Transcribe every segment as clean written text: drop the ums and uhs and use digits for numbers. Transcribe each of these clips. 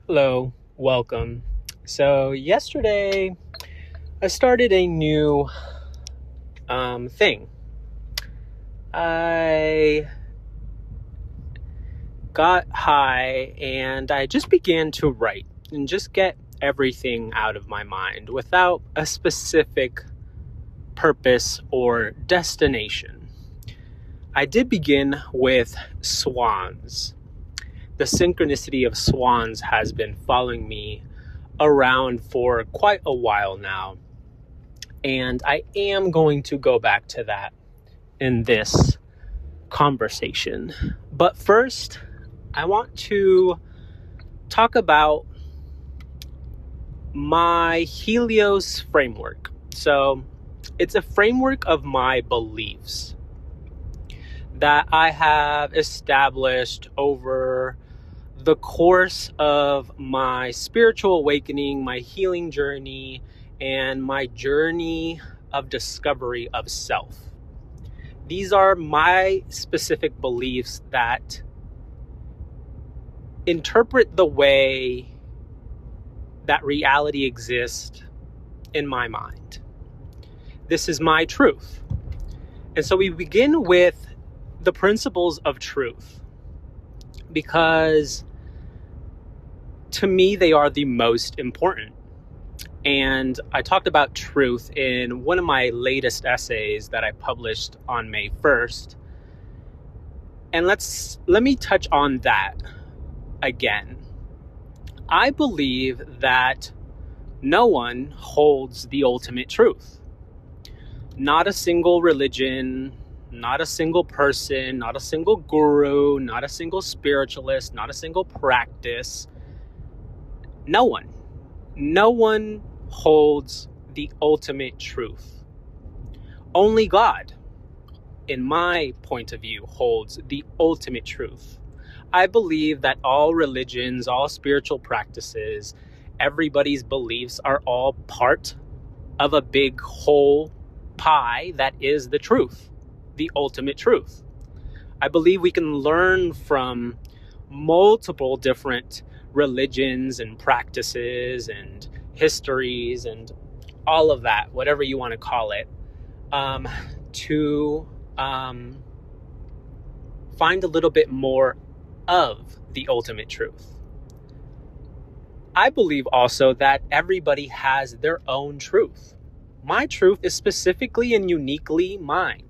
Hello, welcome. So yesterday I started a new thing. I got high and I just began to write and just get everything out of my mind without a specific purpose or destination. I did begin with swans. The synchronicity of swans has been following me around for quite a while now, and I am going to go back to that in this conversation. But first, I want to talk about my HeliOS framework. So it's a framework of my beliefs that I have established over the course of my spiritual awakening, my healing journey, and my journey of discovery of self. These are my specific beliefs that interpret the way that reality exists in my mind. This is my truth. And so we begin with the principles of truth, because to me, they are the most important. And I talked about truth in one of my latest essays that I published on May 1st. And let me touch on that again. I believe that no one holds the ultimate truth. Not a single religion, not a single person, not a single guru, not a single spiritualist, not a single practice. No one holds the ultimate truth. Only God, in my point of view, holds the ultimate truth. I believe that all religions, all spiritual practices, everybody's beliefs are all part of a big whole pie that is the truth, the ultimate truth. I believe we can learn from multiple different religions and practices and histories and all of that, whatever you want to call it, to find a little bit more of the ultimate truth. I believe also that everybody has their own truth. My truth is specifically and uniquely mine.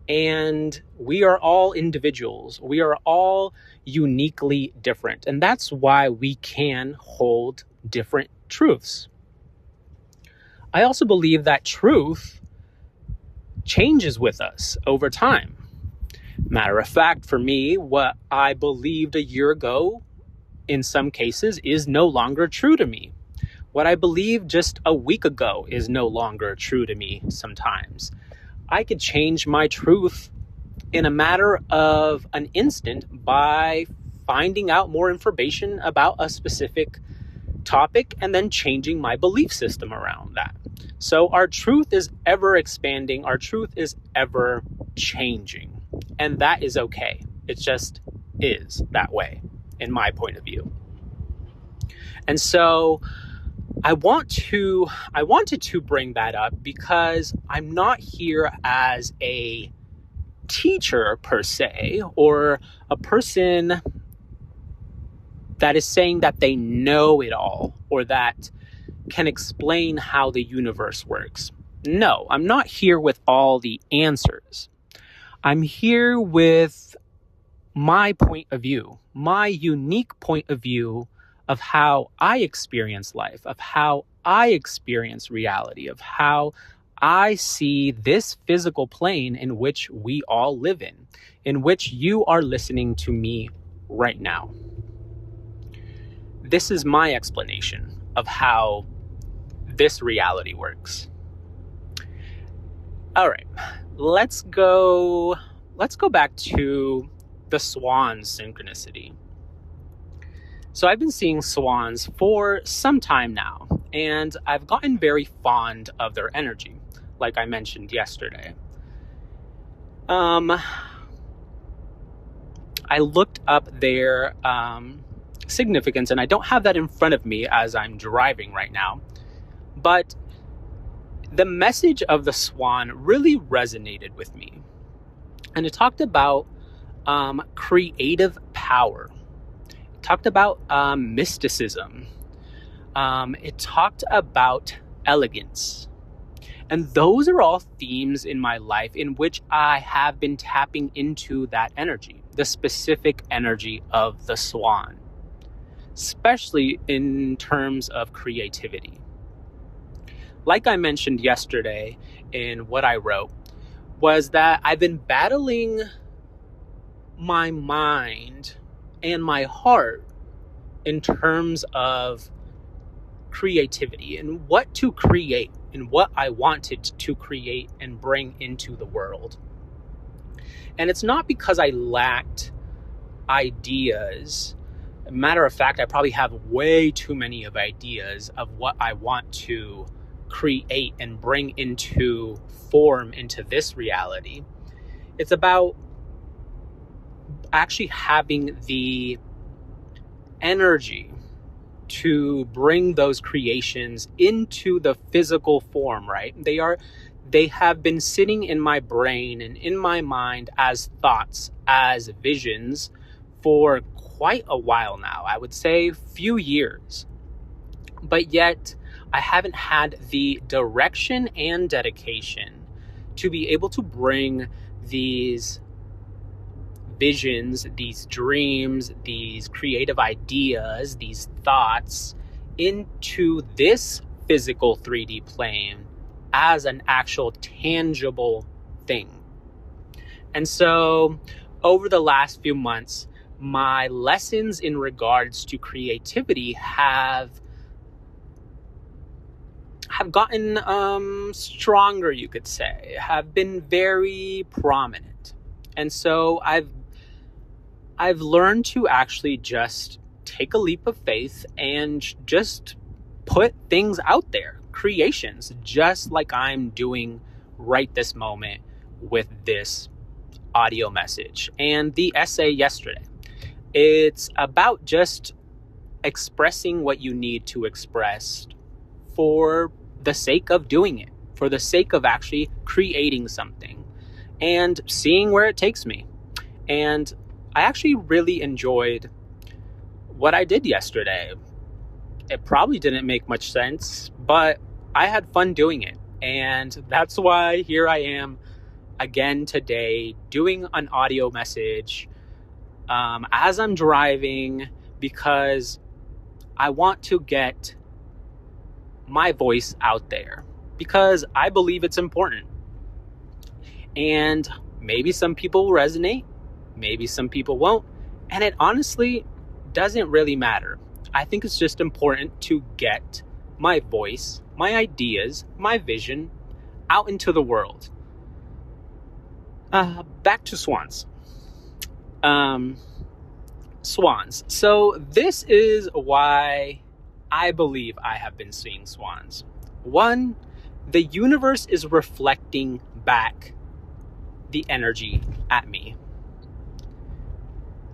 And we are all individuals. We are all uniquely different. And that's why we can hold different truths. I also believe that truth changes with us over time. Matter of fact, for me, what I believed a year ago, in some cases, is no longer true to me. What I believed just a week ago is no longer true to me sometimes. I could change my truth in a matter of an instant by finding out more information about a specific topic and then changing my belief system around that. So our truth is ever expanding. Our truth is ever changing. And that is okay. It just is that way, in my point of view. And so I wanted to bring that up because I'm not here as a teacher per se, or a person that is saying that they know it all or that can explain how the universe works. No, I'm not here with all the answers. I'm here with my point of view, my unique point of view of how I experience life, of how I experience reality, of how I see this physical plane in which we all live in which you are listening to me right now. This is my explanation of how this reality works. All right, let's go back to the swan synchronicity. So I've been seeing swans for some time now, and I've gotten very fond of their energy, like I mentioned yesterday. I looked up their significance, and I don't have that in front of me as I'm driving right now, but the message of the Swan really resonated with me. And it talked about creative power. It talked about mysticism. It talked about elegance. And those are all themes in my life in which I have been tapping into that energy, the specific energy of the Swan, especially in terms of creativity. Like I mentioned yesterday in what I wrote, was that I've been battling my mind and my heart in terms of creativity and what to create and what I wanted to create and bring into the world. And it's not because I lacked ideas. Matter of fact, I probably have way too many of ideas of what I want to create and bring into form into this reality. It's about actually having the energy to bring those creations into the physical form, right? They have been sitting in my brain and in my mind as thoughts, as visions for quite a while now. I would say few years. But yet I haven't had the direction and dedication to be able to bring these visions, these dreams, these creative ideas, these thoughts into this physical 3D plane as an actual tangible thing. And so over the last few months, my lessons in regards to creativity have gotten stronger, you could say, have been very prominent. And so I've learned to actually just take a leap of faith and just put things out there, creations, just like I'm doing right this moment with this audio message and the essay yesterday. It's about just expressing what you need to express for the sake of doing it, for the sake of actually creating something and seeing where it takes me. And I actually really enjoyed what I did yesterday. It probably didn't make much sense, but I had fun doing it. And that's why here I am again today doing an audio message as I'm driving, because I want to get my voice out there because I believe it's important. And maybe some people will resonate, maybe some people won't, and it honestly doesn't really matter. I think it's just important to get my voice, my ideas, my vision out into the world. Back to swans. Swans. So this is why I believe I have been seeing swans. One, the universe is reflecting back the energy at me.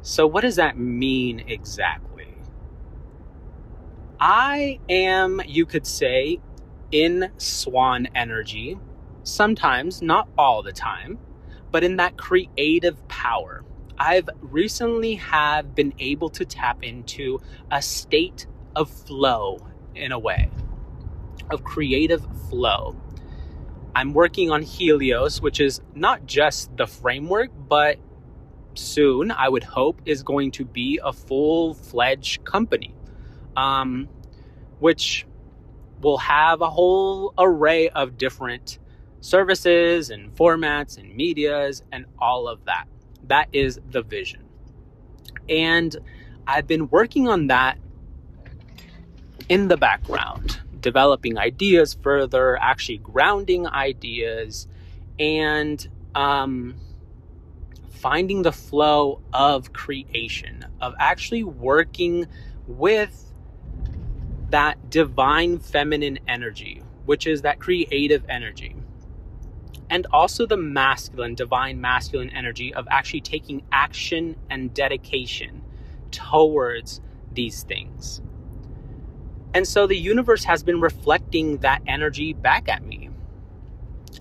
So what does that mean exactly? I am, you could say, in swan energy, sometimes, not all the time, but in that creative power. I've recently have been able to tap into a state of flow, in a way, of creative flow. I'm working on HeliOS, which is not just the framework, but soon, I would hope, is going to be a full-fledged company, which will have a whole array of different services and formats and medias and all of that. That is the vision. And I've been working on that in the background, developing ideas further, actually grounding ideas, and finding the flow of creation, of actually working with that divine feminine energy, which is that creative energy. And also the masculine, divine masculine energy of actually taking action and dedication towards these things. And so the universe has been reflecting that energy back at me,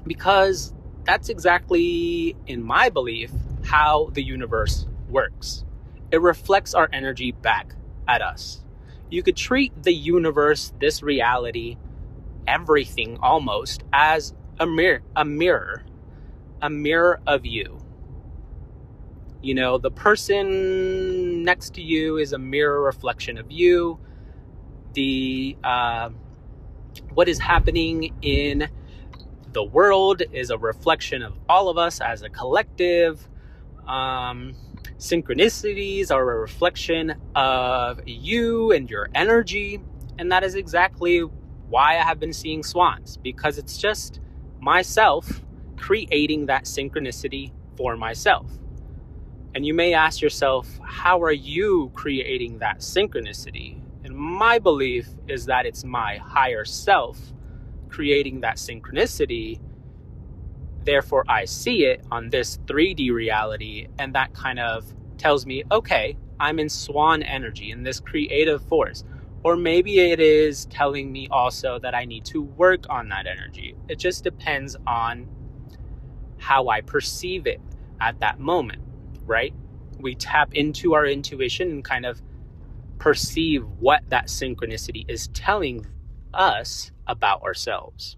because that's exactly, in my belief, how the universe works. It reflects our energy back at us. You could treat the universe, this reality, everything almost, as a mirror of you. You know, the person next to you is a mirror reflection of you. What is happening in the world is a reflection of all of us as a collective. Synchronicities are a reflection of you and your energy. And that is exactly why I have been seeing swans, because it's just myself creating that synchronicity for myself. And you may ask yourself, how are you creating that synchronicity? And my belief is that it's my higher self creating that synchronicity. Therefore, I see it on this 3D reality, and that kind of tells me, okay, I'm in swan energy, in this creative force. Or maybe it is telling me also that I need to work on that energy. It just depends on how I perceive it at that moment, right? We tap into our intuition and kind of perceive what that synchronicity is telling us about ourselves.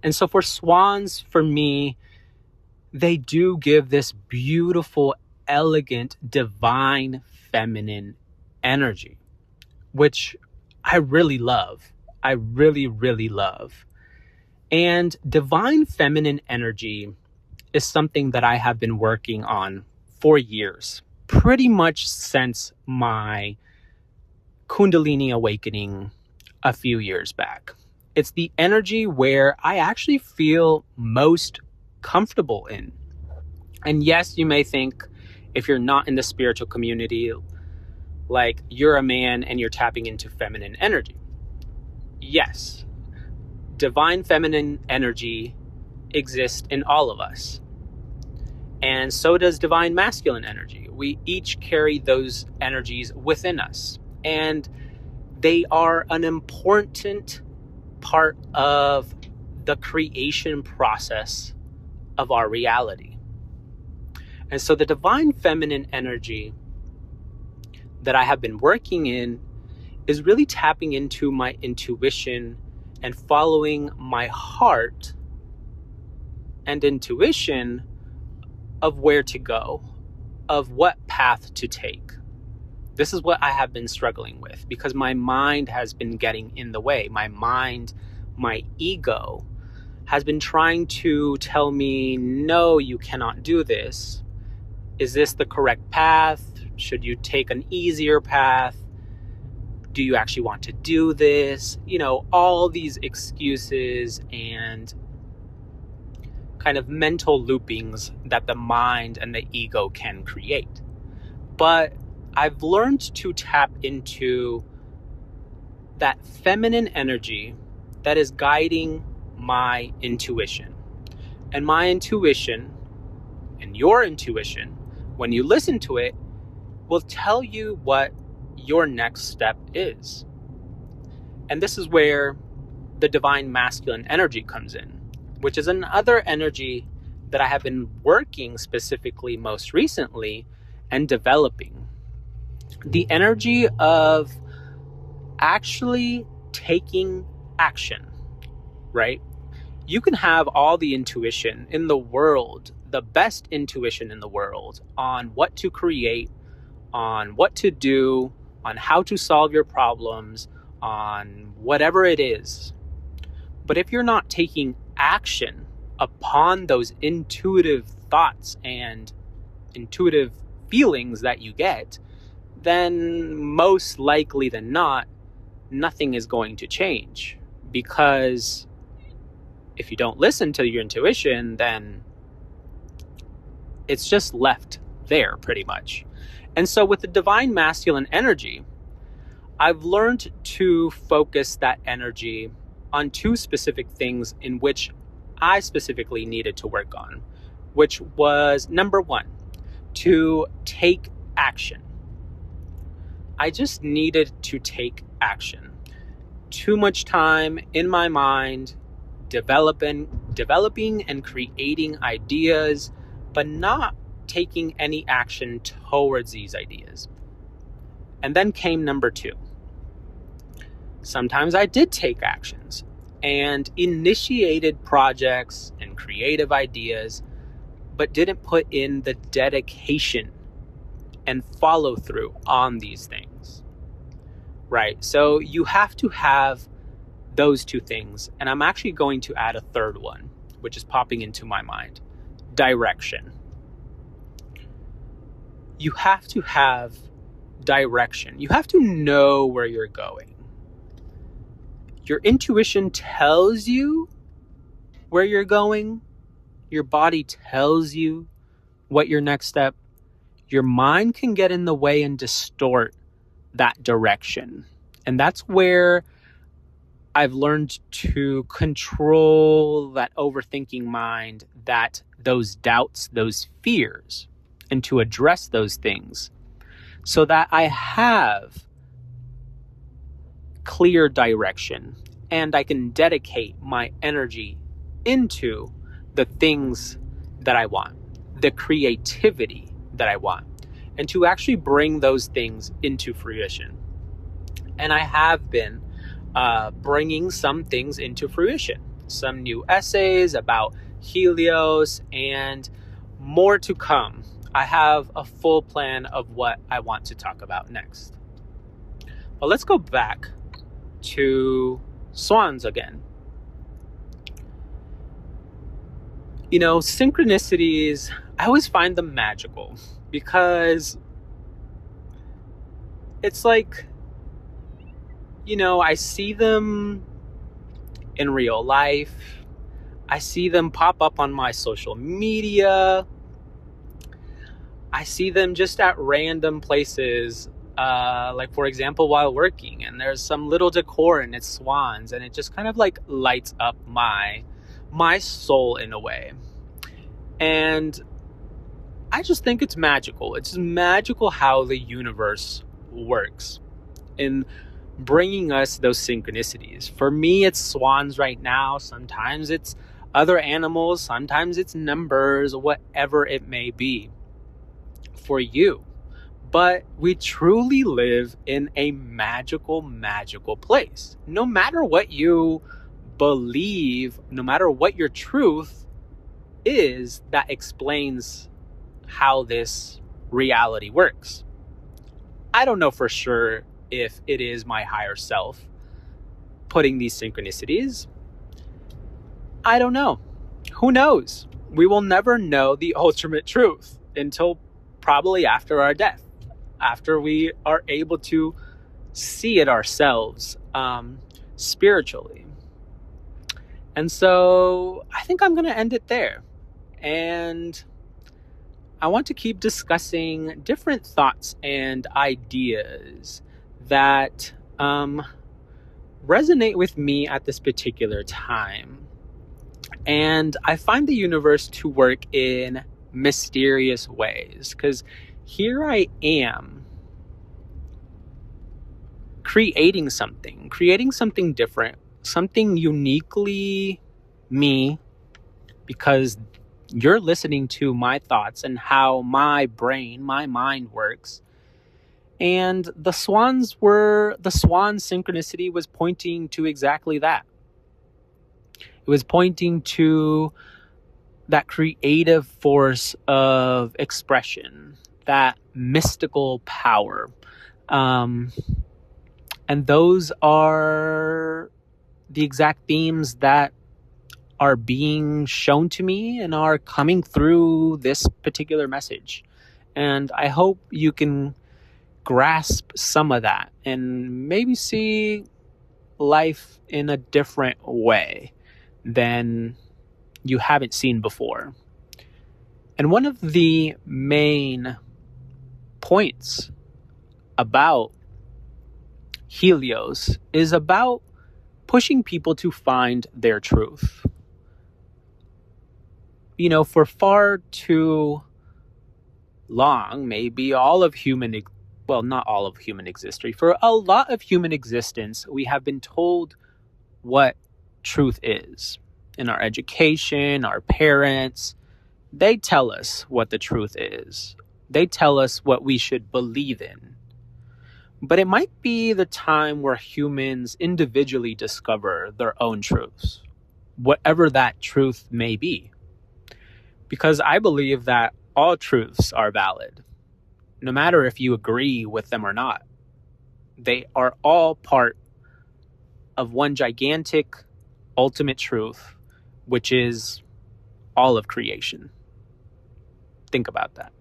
And so for swans, for me, they do give this beautiful, elegant, divine, feminine energy, which I really love. I really, really love. And divine feminine energy is something that I have been working on for years, pretty much since my Kundalini awakening a few years back. It's the energy where I actually feel most comfortable in. And yes, you may think, if you're not in the spiritual community, like you're a man and you're tapping into feminine energy. Yes, divine feminine energy exists in all of us. And so does divine masculine energy. We each carry those energies within us. And they are an important part of the creation process of our reality. And so the divine feminine energy that I have been working in is really tapping into my intuition and following my heart and intuition of where to go, of what path to take. This is what I have been struggling with, because my mind has been getting in the way. My mind, my ego, has been trying to tell me, no, you cannot do this. Is this the correct path? Should you take an easier path? Do you actually want to do this? You know, all these excuses and kind of mental loopings that the mind and the ego can create. But I've learned to tap into that feminine energy that is guiding my intuition. And my intuition and your intuition, when you listen to it, will tell you what your next step is. And this is where the divine masculine energy comes in, which is another energy that I have been working specifically most recently and developing. The energy of actually taking action, right? You can have all the intuition in the world, the best intuition in the world, on what to create, on what to do, on how to solve your problems, on whatever it is. But if you're not taking action upon those intuitive thoughts and intuitive feelings that you get, then most likely than not, nothing is going to change. Because if you don't listen to your intuition, then it's just left there pretty much. And so with the divine masculine energy, I've learned to focus that energy on two specific things in which I specifically needed to work on, which was number one, to take action. I just needed to take action. Too much time in my mind developing and creating ideas, but not taking any action towards these ideas. And then came number 2. Sometimes I did take actions and initiated projects and creative ideas, but didn't put in the dedication and follow through on these things. Right? So you have to have those 2 things. And I'm actually going to add a third one, which is popping into my mind. Direction. You have to have direction. You have to know where you're going. Your intuition tells you where you're going. Your body tells you what your next step. Your mind can get in the way and distort that direction. And that's where I've learned to control that overthinking mind, that those doubts, those fears, and to address those things so that I have clear direction and I can dedicate my energy into the things that I want, the creativity that I want, and to actually bring those things into fruition. And I have been bringing some things into fruition, some new essays about HeliOS and more to come. I have a full plan of what I want to talk about next. But let's go back to swans again. You know, synchronicities, I always find them magical because it's like, you know, I see them in real life. I see them pop up on my social media. I see them just at random places, like for example, while working, and there's some little decor and it's swans, and it just kind of like lights up my soul in a way. And I just think it's magical. It's magical how the universe works in bringing us those synchronicities. For me, it's swans right now. Sometimes it's other animals. Sometimes it's numbers, whatever it may be for you. But we truly live in a magical, magical place. No matter what you believe, no matter what your truth is, that explains how this reality works. I don't know for sure if it is my higher self putting these synchronicities. I don't know. Who knows? We will never know the ultimate truth until probably after our death, after we are able to see it ourselves spiritually. And so I think I'm going to end it there. And I want to keep discussing different thoughts and ideas that resonate with me at this particular time. And I find the universe to work in mysterious ways, because here I am creating something different, something uniquely me, because you're listening to my thoughts and how my brain, my mind works. And the swan synchronicity was pointing to exactly that. It was pointing to that creative force of expression, that mystical power. And those are the exact themes that are being shown to me and are coming through this particular message. And I hope you can grasp some of that and maybe see life in a different way than you haven't seen before. And one of the main points about HeliOS is about pushing people to find their truth. You know, for far too long, maybe all of human well, not all of human history, for a lot of human existence, we have been told what truth is. In our education, our parents, they tell us what the truth is. They tell us what we should believe in. But it might be the time where humans individually discover their own truths, whatever that truth may be. Because I believe that all truths are valid, no matter if you agree with them or not. They are all part of one gigantic ultimate truth, which is all of creation. Think about that.